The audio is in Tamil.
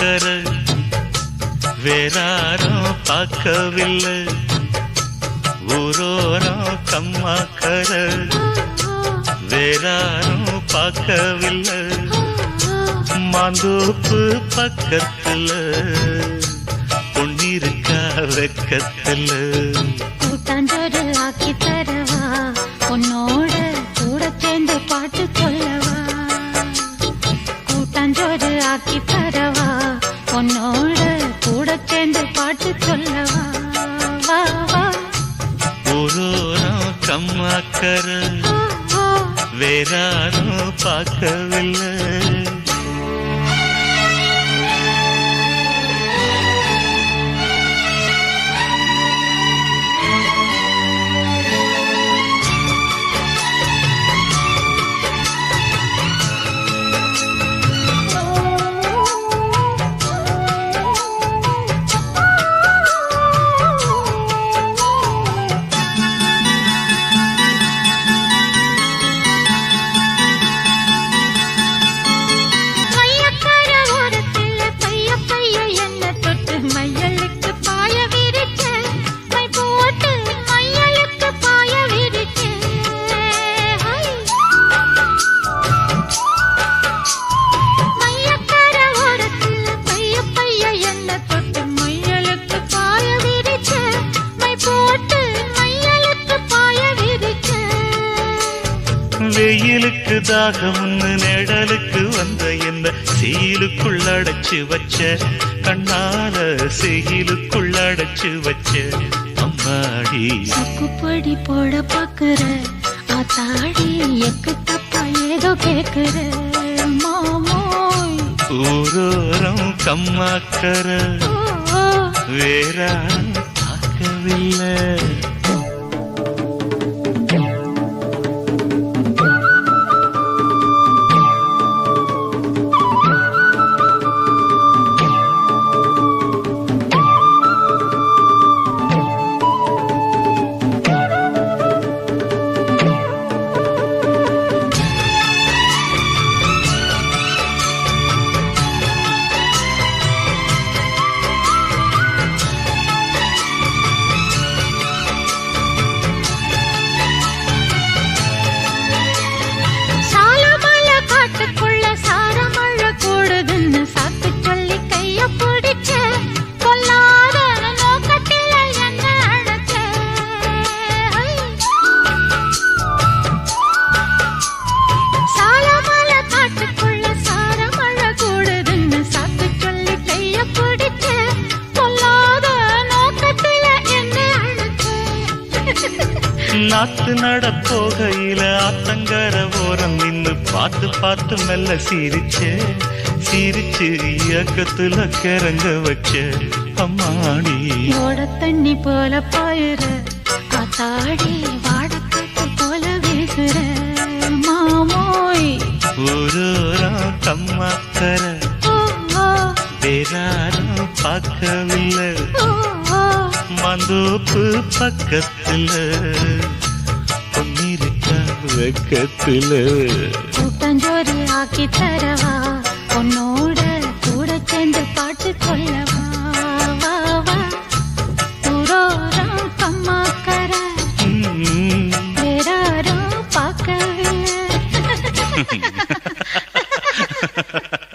கம்மாக்கர வேறாரும் பார்க்கவில்லை. ஊரோரம் கம்மாக்கர வேறாரும் பார்க்கவில்லை. மாந்தோப்பு பக்கத்துல பொன்னிருக்கா வெக்கத்துல. கூட்டாஞ்சோறு ஆக்கி தரவா, உன்னோட கூட சேர்ந்து பாட்டு சொல்லவா. கூட்டாஞ்சோறு ஆக்கி தரவா, உன்னோட கூட சேர்ந்து பாட்டு சொல்லவா. வா வா. ஊரோரம் கம்மாக்கர வேறாரும் பார்க்கவில்லை. வெயிலுக்கு தாகம்னு நிழலுக்கு வந்த என்ன சீலுக்குள் அடைச்சு வச்ச, கண்ணால செய்யிலுக்குள் அடைச்சு வச்ச அம்மாடி. சக்குப்படி போட பாக்குற ஆத்தாடி, எக்கு தப்பா ஏதோ கேக்குற மாமோய். ஊரோரம் கம்மாக்கர வேற பார்க்கவில்லை. நாத்து நட போகையில ஆத்தங்கர ஓரம் நின்னு பார்த்து பார்த்து மெல்ல சிரிச்சே, சிரிச்சு இயக்கத்துல கிறங்க வச்ச அம்மாடி. ஓட தண்ணி போல பாயுற காத்தாடி, வாடக்காத்து போல வீசுற மாமோய். ஊரோரம் கம்மாக்கர வேறாரும் பார்க்கவில்லை. மந்தோப்பு பக்கத்துல பொன்னிருக்கா வெக்கத்துல. கூட்டாஞ்சோறு ஆக்கி தரவா, உன்னோட கூட சேர்ந்து பாட்டு சொல்லவா. வா வா. ஊரோரம் கம்மாக்கர வேறாரும் பார்க்கவில்லை.